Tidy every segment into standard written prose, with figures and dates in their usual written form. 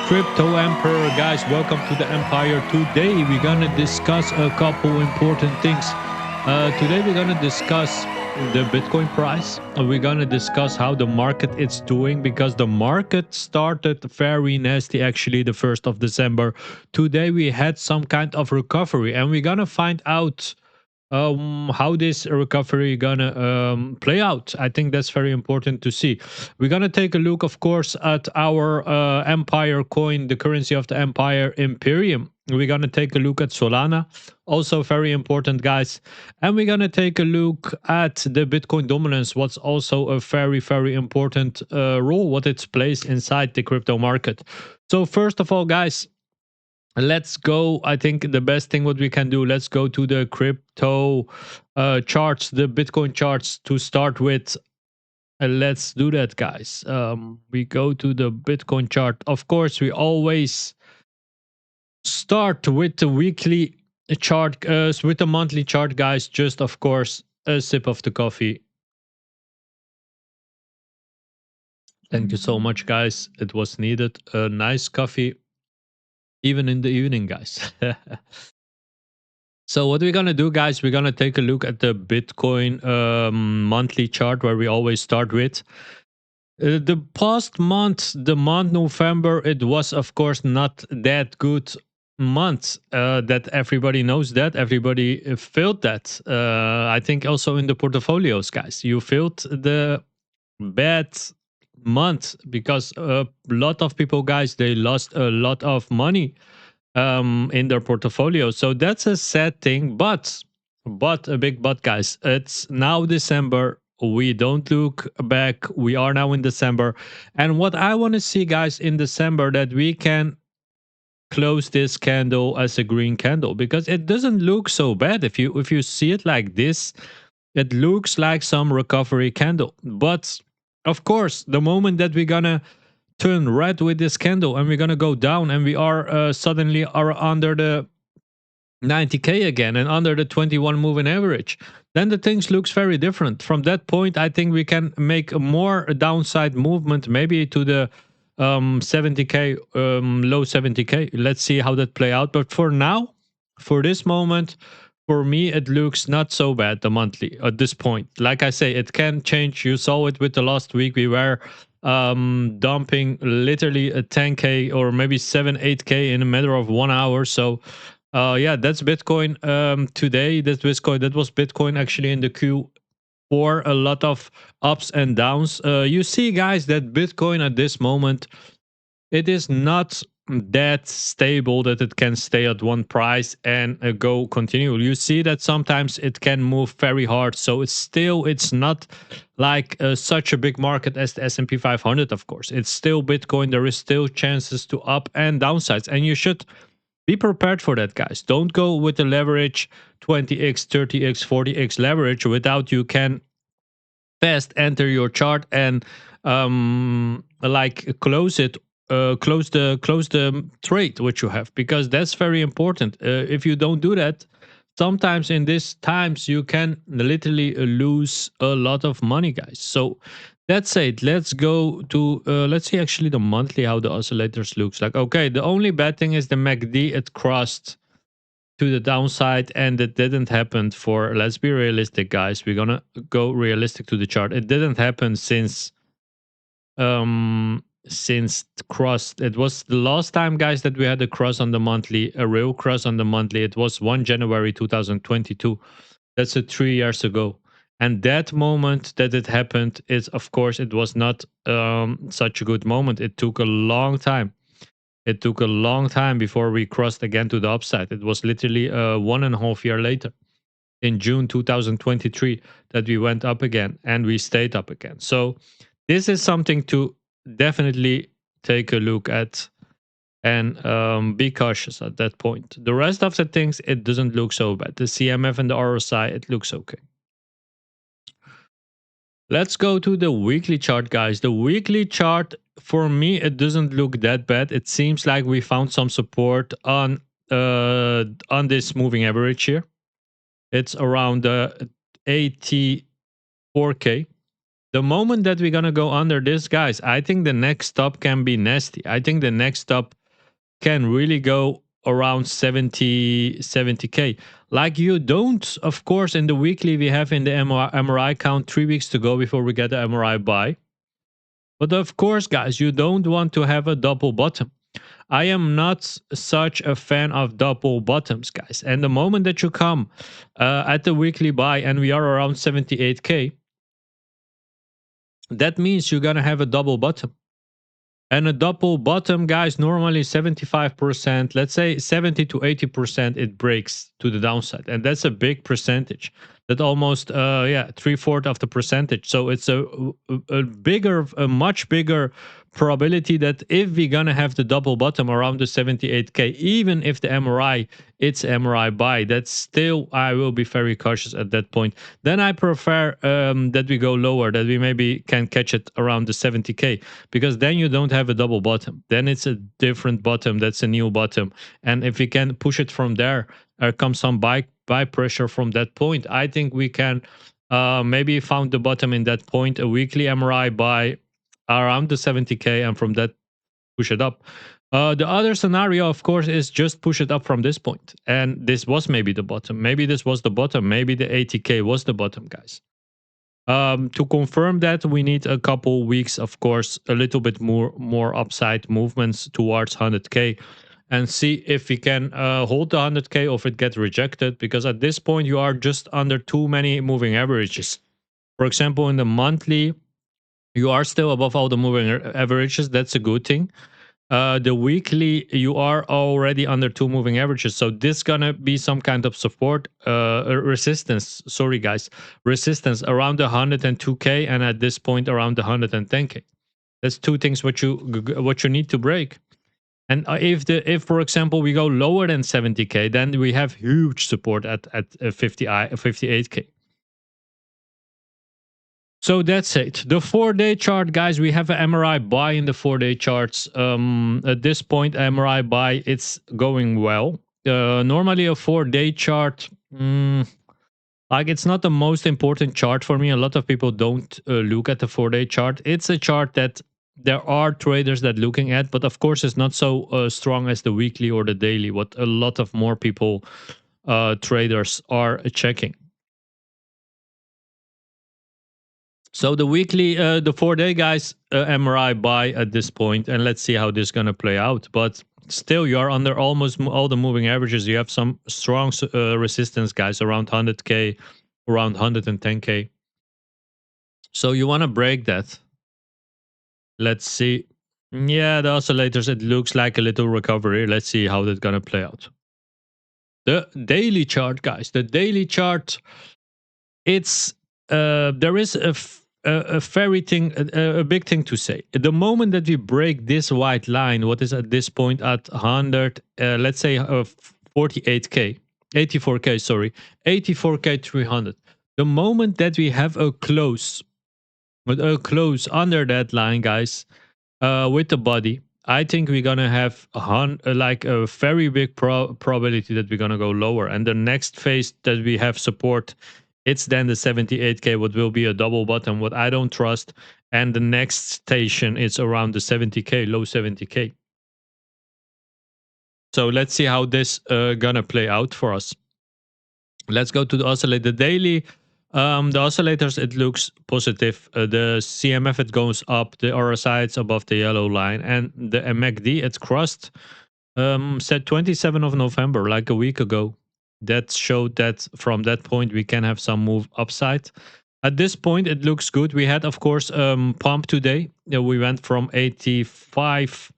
Crypto Emperor, guys. Welcome to the Empire. Today we're gonna discuss a couple important things. Today we're gonna discuss the Bitcoin price. We're gonna discuss how the market is doing, because the market started very nasty actually the 1st of December. Today we had some kind of recovery, and we're gonna find out how this recovery gonna play out. I think that's very important to see. We're gonna take a look, of course, at our empire coin, the currency of the empire, Imperium. We're gonna take a look at Solana, also very important, guys. And we're gonna take a look at the Bitcoin dominance, what's also a very important role, what it plays inside the crypto market. So first of all, guys, let's go. I think the best thing what we can do, let's go to the crypto charts, the Bitcoin charts to start with. Let's do that, guys. We go to the Bitcoin chart. Of course, we always start with the weekly chart, with the monthly chart, guys. Just, of course, a sip of the coffee. Thank you so much, guys. It was needed. A nice coffee, even in the evening, guys. So what we're gonna do, guys, we're gonna take a look at the Bitcoin monthly chart, where we always start with. The past month, the month November, it was of course not that good month. That everybody knows, that everybody felt that. I think also in the portfolios, guys, you felt the bad month, because a lot of people, guys, they lost a lot of money in their portfolio. So that's a sad thing, but a big but, guys. It's now December. We don't look back. We are now in December. And what I want to see, guys, in December, that we can close this candle as a green candle, because it doesn't look so bad. If you see it like this, it looks like some recovery candle. But of course, the moment that we're gonna turn red with this candle and we're gonna go down, and we are suddenly are under the 90k again and under the 21 moving average, then the things looks very different. From that point, I think we can make a more downside movement, maybe to the 70k, low 70k. Let's see how that play out. But for now, for this moment, for me, it looks not so bad, the monthly at this point. Like I say, it can change. You saw it with the last week. We were dumping literally a 10k or maybe 7-8k in a matter of 1 hour. So yeah, that's Bitcoin today. That was Bitcoin actually in the Q4. A lot of ups and downs. You see, guys, that Bitcoin at this moment, it is not that stable that it can stay at one price and go continue. You see that sometimes it can move very hard. So it's not like such a big market as the S&P 500. Of course, it's still Bitcoin. There is still chances to up and downsides, and you should be prepared for that, guys. Don't go with the leverage 20x, 30x, 40x leverage without you can fast enter your chart and like close it, close the trade which you have, because that's very important. If you don't do that, sometimes in these times you can literally lose a lot of money, guys. So that's it. Let's go to let's see actually the monthly, how the oscillators looks like. Okay, the only bad thing is the MACD, it crossed to the downside, and it didn't happen for, let's be realistic, guys. We're gonna go realistic to the chart. It didn't happen since cross. It was the last time, guys, that we had a cross on the monthly, a real cross on the monthly. It was 1 January 2022. That's 3 years ago. And that moment that it happened is, of course, it was not such a good moment. It took a long time. It took a long time before we crossed again to the upside. It was literally 1.5 years later, in June 2023, that we went up again, and we stayed up again. So this is something to definitely take a look at, and be cautious at that point. The rest of the things, it doesn't look so bad. The CMF and the RSI, it looks okay. Let's go to the weekly chart, guys. The weekly chart, for me, it doesn't look that bad. It seems like we found some support on this moving average here. It's around 84k. The moment that we're gonna go under this, guys, I think the next stop can be nasty. I think the next stop can really go around 70k. Like, you don't, of course, in the weekly we have in the MRI count 3 weeks to go before we get the MRI buy. But of course, guys, you don't want to have a double bottom. I am not such a fan of double bottoms, guys. And the moment that you come at the weekly buy and we are around 78k, that means you're gonna have a double bottom. And a double bottom, guys, normally 75%, let's say 70 to 80%, it breaks to the downside. And that's a big percentage. That almost, yeah, 3/4 of the percentage. So it's a much bigger probability that if we're gonna have the double bottom around the 78k, even if the MRI, it's MRI buy, that's still, I will be very cautious at that point. Then I prefer that we go lower, that we maybe can catch it around the 70k, because then you don't have a double bottom. Then it's a different bottom. That's a new bottom. And if we can push it from there, comes some buy pressure from that point. I think we can maybe found the bottom in that point, a weekly MRI buy around the 70k, and from that push it up. The other scenario, of course, is just push it up from this point. And this was maybe the bottom. Maybe this was the bottom. Maybe the 80k was the bottom, guys. To confirm that, we need a couple weeks, of course, a little bit more upside movements towards 100k, and see if we can hold the 100k or if it gets rejected. Because at this point, you are just under too many moving averages. For example, in the monthly, you are still above all the moving averages. That's a good thing. The weekly, you are already under 2 moving averages, so this gonna be some kind of support, resistance, sorry guys, resistance around the 102k, and at this point around the 110k. That's two things what you need to break. And if for example we go lower than 70k, then we have huge support at 58k. So that's it. The 4-day chart, guys, we have an MRI buy in the 4-day charts. At this point, MRI buy, it's going well. Normally a 4-day chart, like, it's not the most important chart for me. A lot of people don't look at the 4-day chart. It's a chart that there are traders that looking at, but of course it's not so strong as the weekly or the daily, what a lot of more people, traders, are checking. So the weekly, the 4-day, guys, MRI buy at this point, and let's see how this is gonna play out. But still, you are under almost all the moving averages. You have some strong resistance, guys, around 100k, around 110k. So you want to break that. Let's see. Yeah, the oscillators, it looks like a little recovery. Let's see how that's gonna play out. The daily chart, guys, the daily chart, it's there is a very thing, a big thing to say. The moment that we break this white line, what is at this point at 100, let's say 48k, 84k, sorry, 84k 300. The moment that we have a close under that line, guys, with the body, I think we're gonna have like a very big probability that we're gonna go lower. And the next phase that we have support, it's then the 78k, what will be a double bottom, what I don't trust. And the next station is around the 70k, low 70k. So let's see how this gonna play out for us. Let's go to the oscillator daily. The oscillators, it looks positive. The CMF, it goes up. The RSI, it's above the yellow line. And the MACD, it's crossed. Said 27th of November, like a week ago. That showed that from that point we can have some move upside. At this point, it looks good. We had, of course, pump today. We went from 85,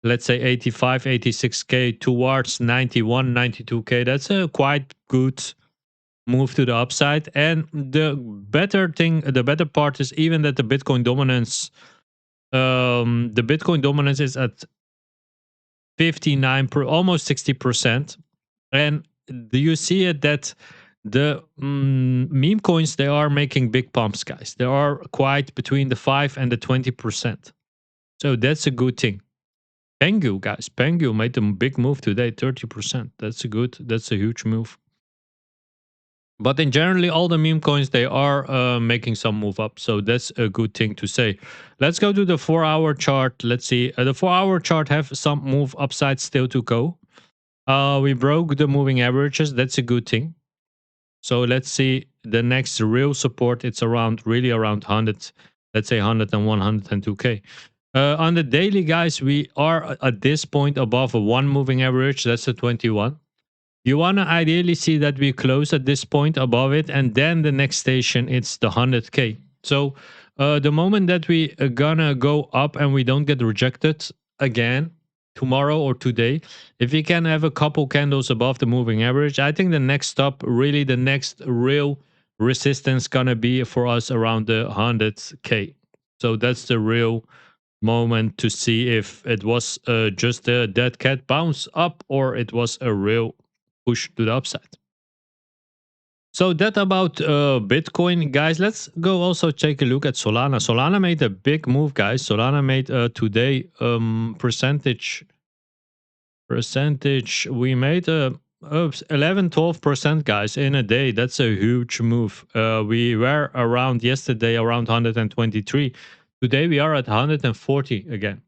let's say 85, 86k towards 91, 92k. That's a quite good move to the upside. And the better thing, the better part is even that the Bitcoin dominance, is at 59, almost 60%. And do you see it that the meme coins, they are making big pumps, guys. They are quite between the 5 and the 20%. So that's a good thing. Pengu, guys, Pengu made a big move today, 30%. That's a huge move. But in generally, all the meme coins, they are making some move up. So that's a good thing to say. Let's go to the 4-hour chart. Let's see. The 4-hour chart have some move upside still to go. We broke the moving averages. That's a good thing. So let's see the next real support. It's around really around 100. Let's say 101, 102K. On the daily, guys, we are at this point above a one moving average. That's a 21. You want to ideally see that we close at this point above it, and then the next station it's the 100K. So the moment that we are gonna go up and we don't get rejected again tomorrow or today, if we can have a couple candles above the moving average, I think the next stop, really the next real resistance gonna be for us around the 100K. So that's the real moment to see if it was just a dead cat bounce up or it was a real push to the upside. So that about Bitcoin, guys. Let's go also take a look at Solana. Solana made a big move, guys. Solana made today percentage. We made 11-12%, guys, in a day. That's a huge move. We were around yesterday around 123. Today we are at 140 again.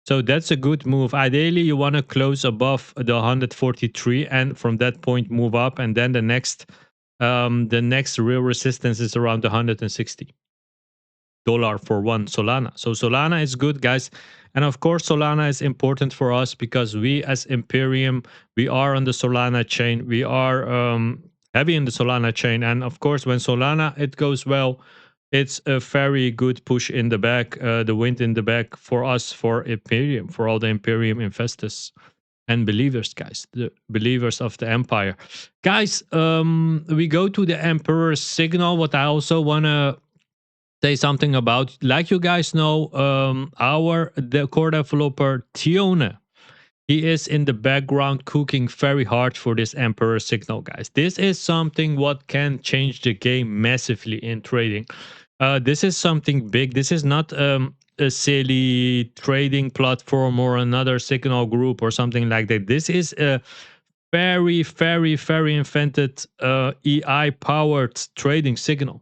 So that's a good move. Ideally, you want to close above the 143 and from that point move up. And then the next real resistance is around the $160 for one Solana. So Solana is good, guys. And of course, Solana is important for us because we as Imperium, we are on the Solana chain. We are heavy in the Solana chain. And of course, when Solana, it goes well, it's a very good push in the back, the wind in the back for us, for Imperium, for all the Imperium investors and believers, guys, the believers of the empire. Guys, we go to the Emperor's signal. What I also want to say something about, like you guys know, the core developer Tione, he is in the background cooking very hard for this Emperor signal, guys. This is something what can change the game massively in trading. This is something big. This is not a silly trading platform or another signal group or something like that. This is a very, very, very invented AI powered trading signal.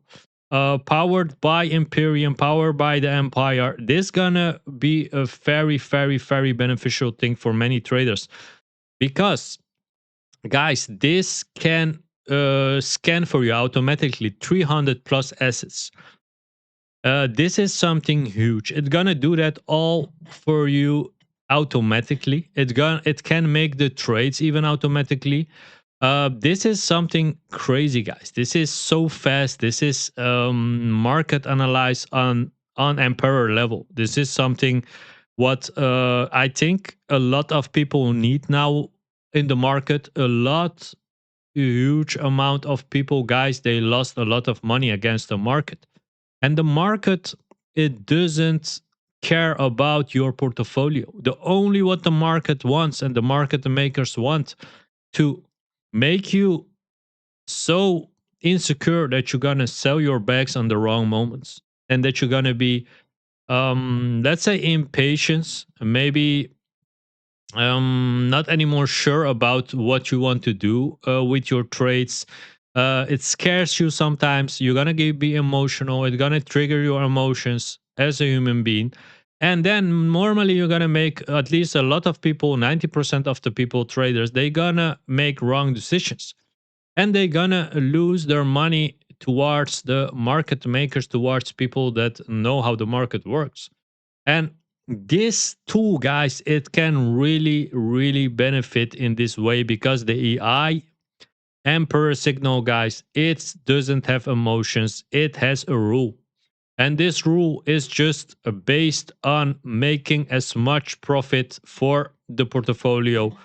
Powered by Imperium, powered by the Empire. This gonna be a very, very, very beneficial thing for many traders because, guys, this can scan for you automatically 300 plus assets. This is something huge. It's gonna do that all for you automatically. It can make the trades even automatically. This is something crazy, guys. This is so fast. This is market analyze on Emperor level. This is something what I think a lot of people need now in the market. A huge amount of people, guys, they lost a lot of money against the market. And the market, it doesn't care about your portfolio. The only what the market wants and the market makers want to make you so insecure that you're gonna sell your bags on the wrong moments and that you're gonna be let's say impatient, maybe not anymore sure about what you want to do with your trades. It scares you sometimes. You're gonna be emotional. It's gonna trigger your emotions as a human being. And then normally you're gonna make, at least a lot of people, 90% of the people traders, they gonna make wrong decisions. And they gonna lose their money towards the market makers, towards people that know how the market works. And this tool, guys, it can really, really benefit in this way because the AI Emperor signal, guys, it doesn't have emotions. It has a rule. And this rule is just based on making as much profit for the portfolio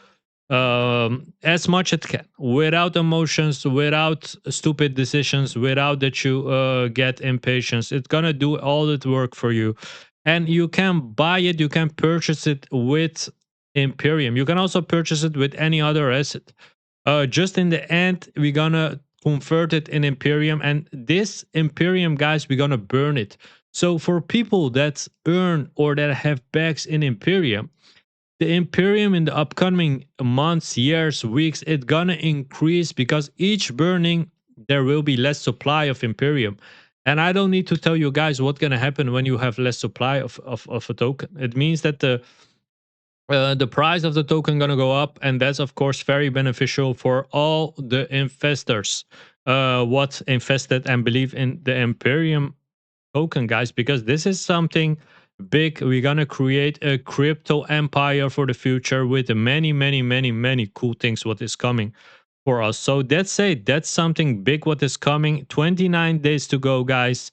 as much it can, without emotions, without stupid decisions, without that you get impatience. It's gonna do all the work for you, and you can buy it, you can purchase it with Imperium. You can also purchase it with any other asset. Just in the end, we're gonna convert it in Imperium, and this Imperium, guys, we're gonna burn it. So for people that earn or that have bags in Imperium, the Imperium in the upcoming months, years, weeks, it's gonna increase because each burning there will be less supply of Imperium. And I don't need to tell you guys what's going to happen when you have less supply of a token. It means that the price of the token going to go up, and that's of course very beneficial for all the investors what invested and believe in the Imperium token, guys, because this is something big. We're gonna create a crypto empire for the future with many, many, many, many cool things what is coming for us. So that's it. That's something big what is coming. 29 days to go, guys.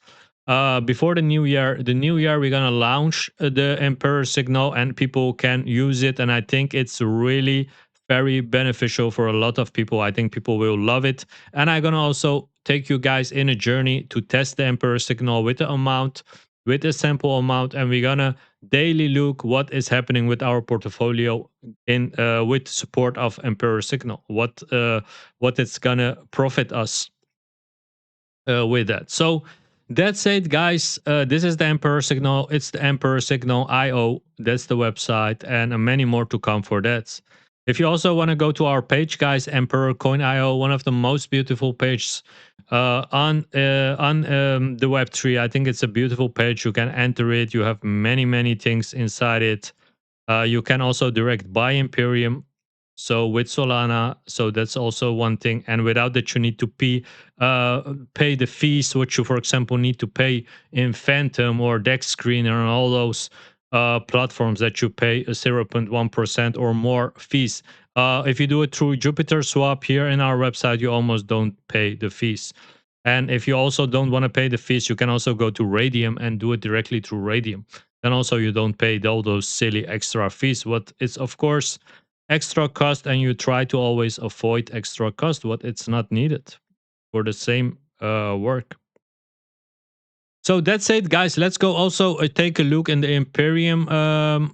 Before the new year, we're gonna launch the Emperor signal and people can use it. And I think it's really very beneficial for a lot of people. I think people will love it. And I'm gonna also take you guys in a journey to test the Emperor signal with the amount, with a sample amount, and we're gonna daily look what is happening with our portfolio in with support of Emperor signal. What it's gonna profit us with that. So that's it, guys. This is the Emperor signal. It's the Emperor signal IO. That's the website, and many more to come for that. If you also want to go to our page, guys, Emperor Coin IO, one of the most beautiful pages on the Web3. I think it's a beautiful page. You can enter it. You have many, many things inside it. You can also direct buy Imperium. So with Solana, so that's also one thing. And without that, you need to pay the fees, which you, for example, need to pay in Phantom or DexScreener and all those platforms that you pay a 0.1% or more fees. If you do it through Jupiter Swap here in our website, you almost don't pay the fees. And if you also don't want to pay the fees, you can also go to Radium and do it directly through Radium. Then also you don't pay all those silly extra fees. What is of course extra cost, and you try to always avoid extra cost what it's not needed for the same work. So that's it, guys. Let's go also take a look in the Imperium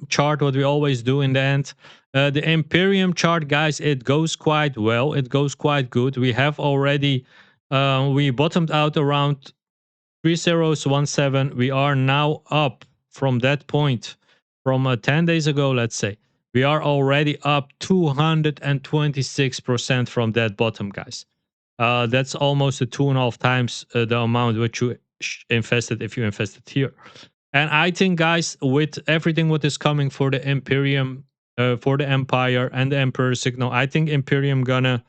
chart, what we always do in the end. The Imperium chart, guys, it goes quite well. It goes quite good. We have already, we bottomed out around 3017. We are now up from that point from 10 days ago, let's say. We are already up 226% from that bottom, guys. That's almost 2.5 times the amount which you invested if you invested here. And I think, guys, with everything what is coming for the Imperium, for the Empire and the Emperor signal, I think Imperium gonna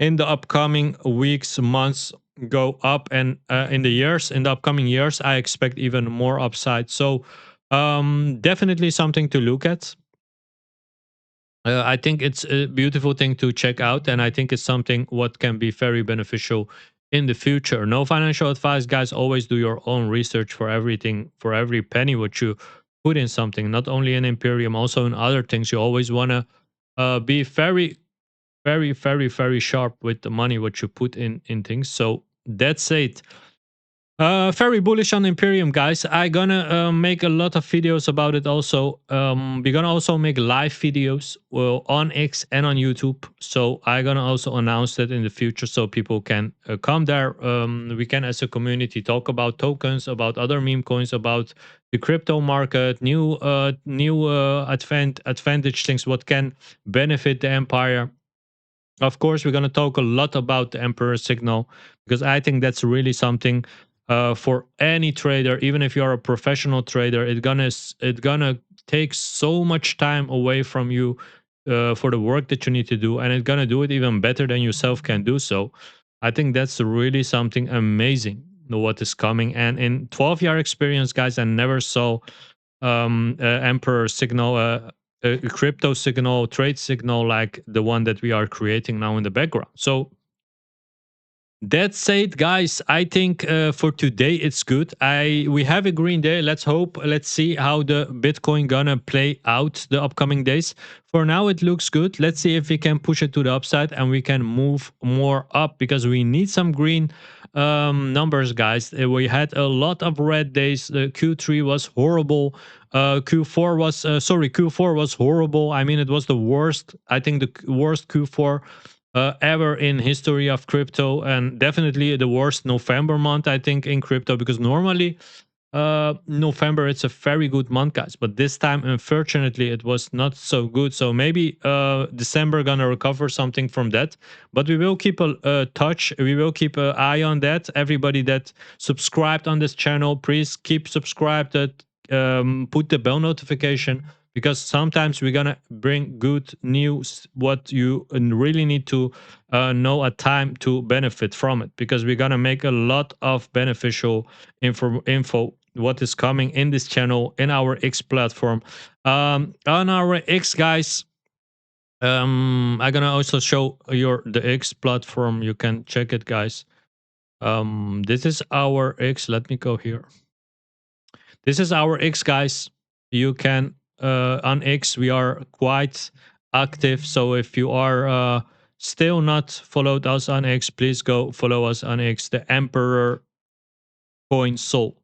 in the upcoming weeks, months go up, and in the upcoming years, I expect even more upside. So definitely something to look at. I think it's a beautiful thing to check out, and I think it's something what can be very beneficial in the future. No financial advice, guys. Always do your own research for everything, for every penny what you put in something. Not only in Imperium, also in other things. You always want to be very, very, very, very sharp with the money what you put in things. So that's it. Very bullish on Imperium, guys. I gonna make a lot of videos about it also. We're gonna also make live videos on X and on YouTube. So I gonna also announce that in the future so people can come there. We can as a community talk about tokens, about other meme coins, about the crypto market, new advantage things, what can benefit the empire. Of course, we're going to talk a lot about the Emperor signal because I think that's really something for any trader. Even if you're a professional trader, it's gonna take so much time away from you for the work that you need to do, and it's gonna do it even better than yourself can do. So, I think that's really something amazing what is coming. And in 12-year experience, guys, I never saw Emperor signal. A crypto signal, trade signal like the one that we are creating now in the background. So that's it, guys. I think for today it's good. We have a green day. Let's hope. Let's see how the Bitcoin gonna play out the upcoming days. For now, it looks good. Let's see if we can push it to the upside and we can move more up because we need some green numbers, guys. We had a lot of red days. Q3 was horrible. Q4 was horrible. I mean, it was the worst. I think the worst Q4 ever in history of crypto, and definitely the worst November month I think in crypto, because normally November, it's a very good month, guys. But this time, unfortunately, it was not so good. So maybe December gonna recover something from that. But we will keep a touch. We will keep an eye on that. Everybody that subscribed on this channel, please keep subscribed. Put the bell notification, because sometimes we're gonna bring good news. What you really need to know a time to benefit from it, because we're gonna make a lot of beneficial info what is coming in this channel, in our X platform, on our X, guys. I'm gonna also show the X platform. You can check it, guys. This is our X. Let me go here. This is our X, guys. You can on X, we are quite active. So if you are still not followed us on X, please go follow us on X. The Emperor Coin Soul.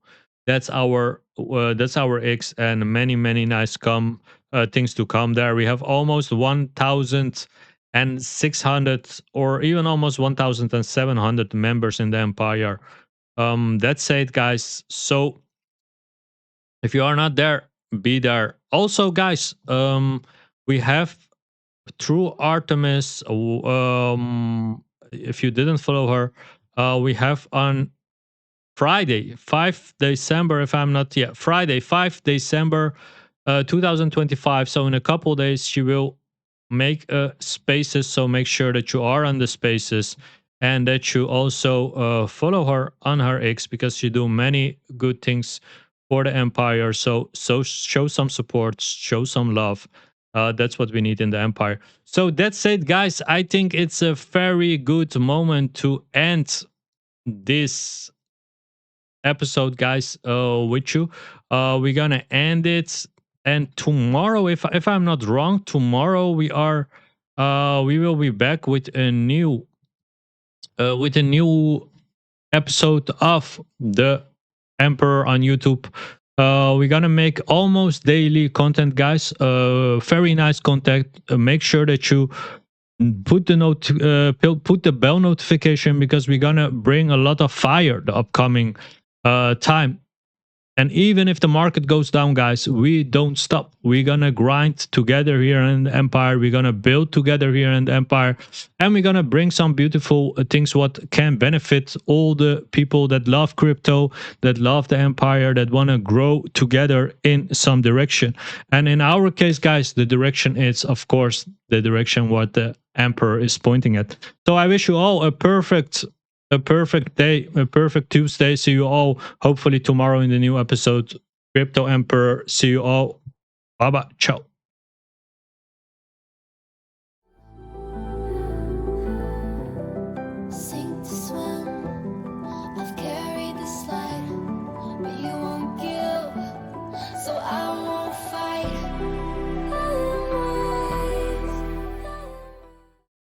That's our X, and many nice things to come there. We have almost 1,600 or even almost 1,700 members in the Empire. That's it, guys. So if you are not there, be there. Also, guys, we have True Artemis. If you didn't follow her, we have on Friday, 5 December, if I'm not, yeah, Friday, 5 December 2025. So in a couple days, she will make spaces. So make sure that you are on the spaces, and that you also follow her on her X, because she do many good things for the Empire. So show some support, show some love. That's what we need in the Empire. So that's it, guys. I think it's a very good moment to end this episode, guys, with you. We're gonna end it, and tomorrow, if I'm not wrong, tomorrow we will be back with a new episode of the Emperor on YouTube. We're gonna make almost daily content, guys. Very nice content. Make sure that you put put the bell notification, because we're gonna bring a lot of fire the upcoming time. And even if the market goes down, guys, we don't stop. We're gonna grind together here in the Empire. We're gonna build together here in the Empire, and we're gonna bring some beautiful things what can benefit all the people that love crypto, that love the Empire, that want to grow together in some direction. And in our case, guys, the direction is, of course, the direction what the Emperor is pointing at. So I wish you all a perfect day, a perfect Tuesday. See you all hopefully tomorrow in the new episode, Crypto Emperor. See you all. Bye bye. Ciao.